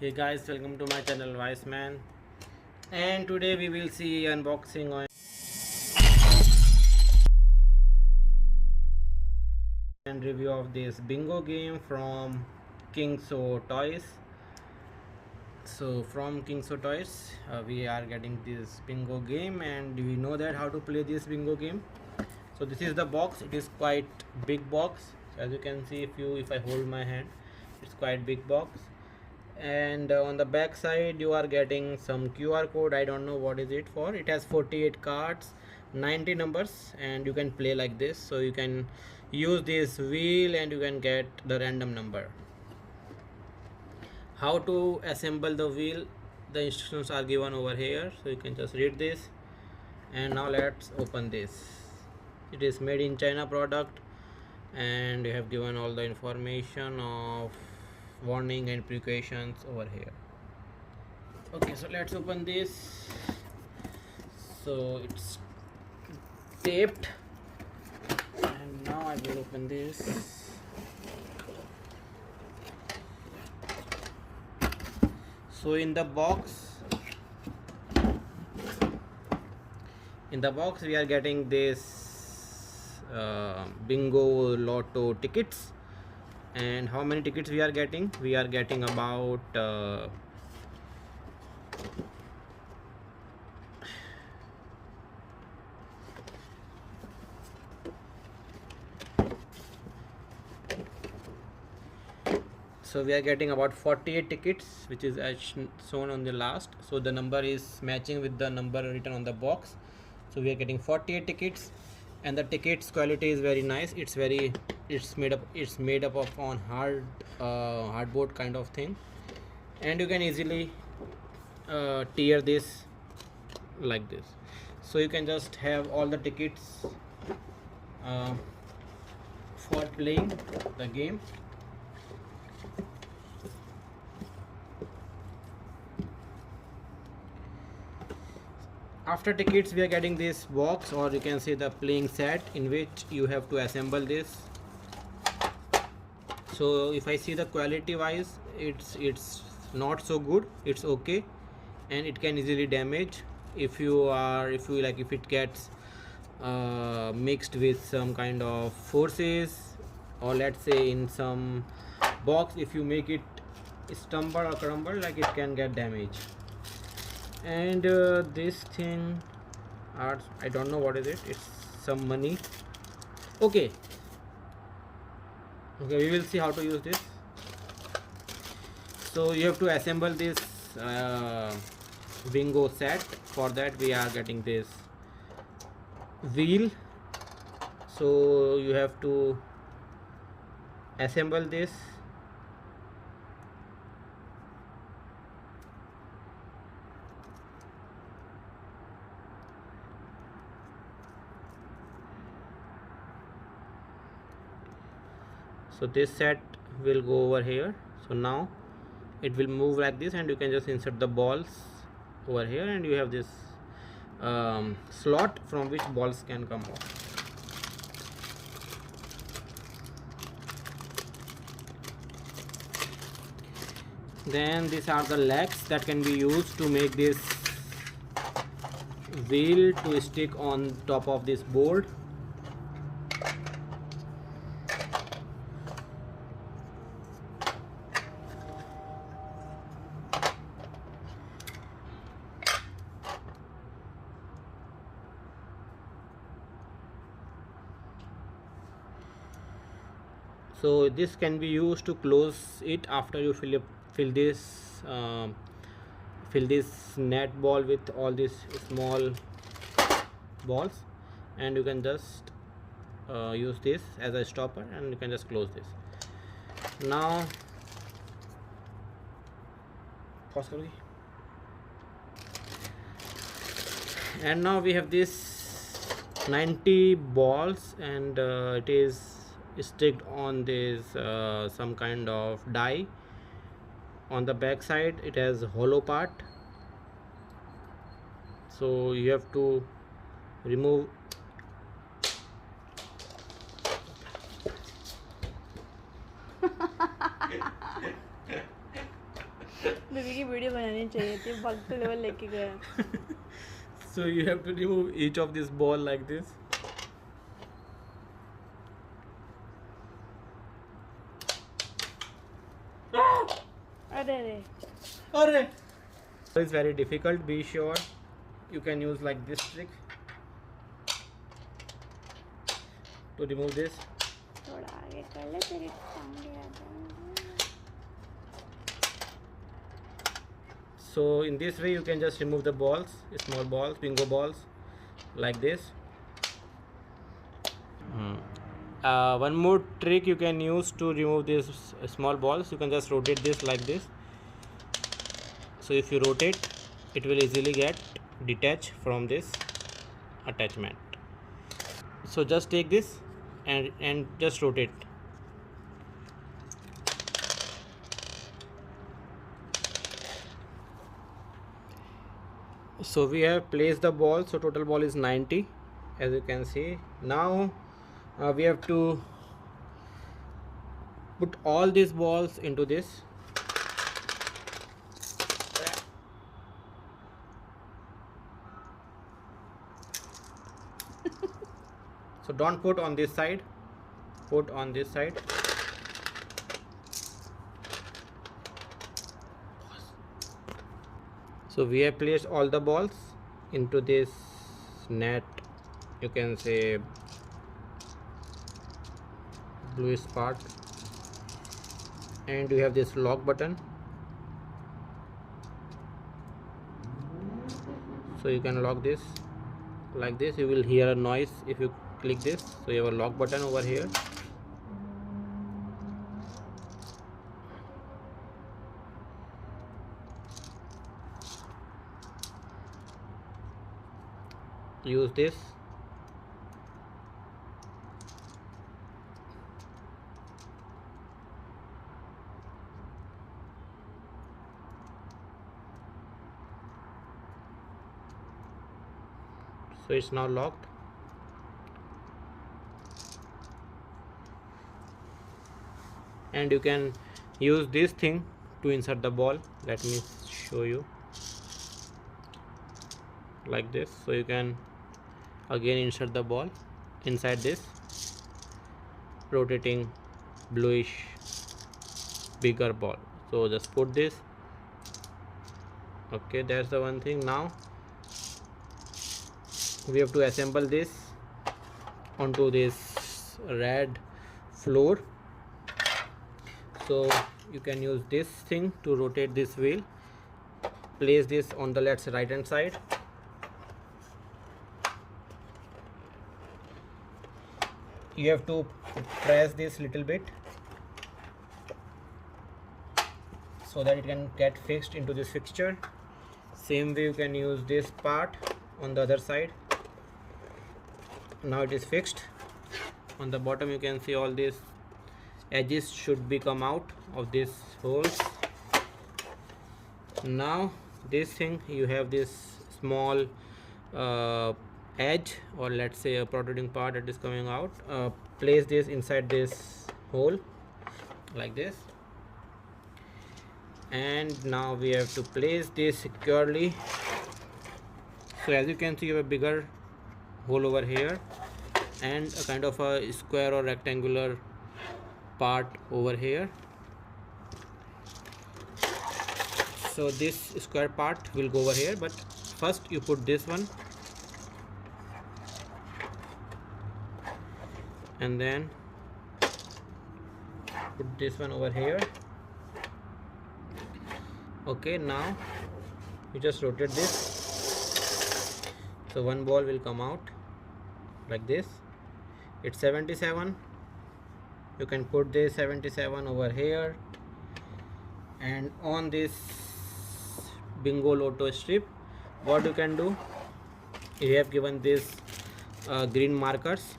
Hey guys, welcome to my channel Wise Man, and today we will see unboxing and review of this bingo game from Kingso Toys. So from Kingso Toys, we are getting this bingo game, and we know that how to play this bingo game. So this is the box. It is quite big box. So as you can see, if I hold my hand, it's quite big box. And on the back side you are getting some QR code. I don't know what is it for. It has 48 cards, 90 numbers, and you can play like this. So you can use this wheel and you can get the random number. How to assemble the wheel, the instructions are given over here, so you can just read this. And now let's open this. It is made in China product, and you have given all the information of warning and precautions over here. Okay, so let's open this. So it's taped, and now I will open this. So in the box we are getting this bingo lotto tickets. And how many tickets we are getting? We are getting about so we are getting about 48 tickets, which is as shown on the last. So the number is matching with the number written on the box. So we are getting 48 tickets, and the tickets quality is very nice. It's made up of on hardboard kind of thing, and you can easily tear this like this. So you can just have all the tickets for playing the game. After tickets we are getting this box, or you can say the playing set, in which you have to assemble this. So if I see the quality wise, it's not so good. It's okay, and it can easily damage if it gets mixed with some kind of forces, or let's say in some box, if you make it stumble or crumble, like it can get damaged. And this thing, I don't know what is it. It's some money. Okay, we will see how to use this. So you have to assemble this bingo set. For that we are getting this wheel. So you have to assemble this. So this set will go over here. So now it will move like this, and you can just insert the balls over here, and you have this slot from which balls can come off. Then these are the legs that can be used to make this wheel to stick on top of this board. So this can be used to close it after you fill this net ball with all these small balls, and you can just use this as a stopper, and you can just close this. Now and now we have this 90 balls, and it is sticked on this some kind of die. On the back side it has hollow part, so you have to remove baby की video बनानी चाहिए थी, भक्त level लेके गया. So you have to remove each of this ball like this. अरे रे. Arre! It's very difficult. Be sure you can use like this trick to remove this. थोड़ा आगे कर ले, तेरी टांगे आ जाएंगी. So in this way you can just remove the balls, small balls, bingo balls, like this. One more trick you can use to remove these small balls. You can just rotate this like this. So if you rotate, it will easily get detached from this attachment. So just take this and just rotate. So we have placed the ball, so total ball is 90, as you can see. Now we have to put all these balls into this. So don't put on this side, put on this side. So we have placed all the balls into this net, you can say bluish part, and we have this lock button. So you can lock this like this. You will hear a noise if you click this. So you have a lock button over here. Use this. So it's now locked. And you can use this thing to insert the ball. Let me show you, like this. So you can again insert the ball inside this rotating bluish bigger ball. So just put this. Okay, that's the one thing. Now we have to assemble this onto this red floor. So you can use this thing to rotate this wheel. Place this on the right hand side. You have to press this little bit so that it can get fixed into this fixture. Same way you can use this part on the other side. Now it is fixed. On the bottom you can see all these edges should be come out of this holes. Now this thing, you have this small edge, or let's say a protruding part that is coming out. Place this inside this hole like this, and now we have to place this securely. So as you can see, you have a bigger hole over here and a kind of a square or rectangular part over here. So this square part will go over here, but first you put this one and then put this one over here. Okay, now you just rotate this, so one ball will come out like this. It's 77. You can put this 77 over here, and on this bingo lotto strip, what you can do, you have given this green markers.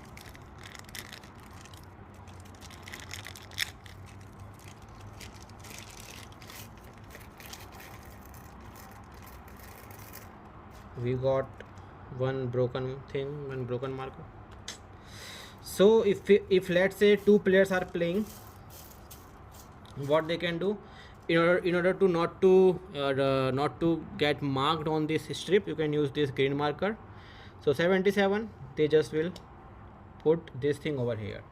We got one broken thing, one broken marker. So if let's say two players are playing, what they can do, in order to not to get marked on this strip, you can use this green marker. So 77, they just will put this thing over here.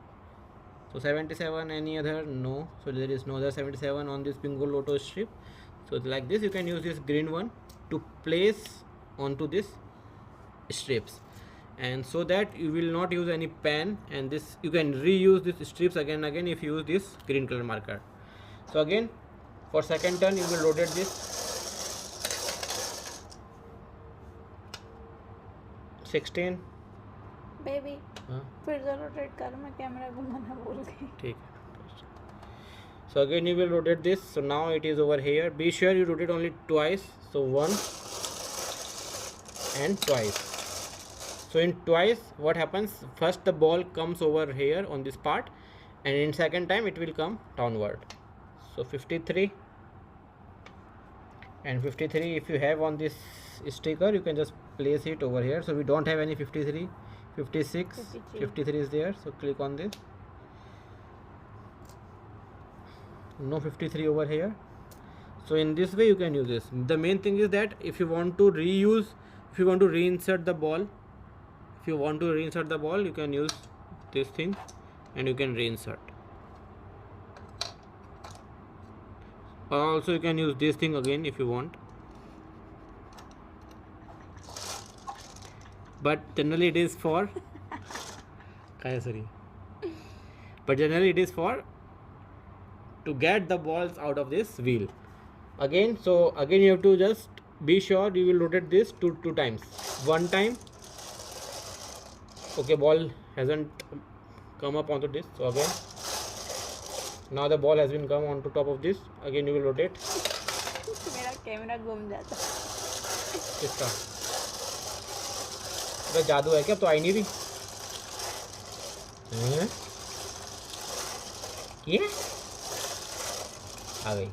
So 77, any other? No. So there is no other 77 on this bingo lotto strip. So like this, you can use this green one to place onto this strips, and so that you will not use any pen, and this you can reuse these strips again and again if you use this green color marker. So again, for second turn, you will rotate this 16. Baby हाँ फिर से rotate कर, मैं camera घुमाना भूल गई. ठीक है. So again you will rotate this. So now it is over here. Be sure you rotate only twice. So one and twice. So in twice, what happens? First the ball comes over here on this part, and in second time it will come downward. So 53 and 53. If you have on this sticker, you can just place it over here. So we don't have any 53, 56, 53 is there. So click on this. No 53 over here. So in this way you can use this. The main thing is that if you want to reuse, if you want to reinsert the ball, you can use this thing and you can reinsert. Or also you can use this thing again if you want. But generally it is for but generally it is for to get the balls out of this wheel. Again, so again you have to just be sure you will rotate this two times. One time, okay, ball hasn't come up onto this. So again, now the ball has been come onto top of this. Again you will rotate. मेरा camera घूम जाता. किसका? अबे जादू है क्या? अब तो आई नहीं रही. ये आ गई.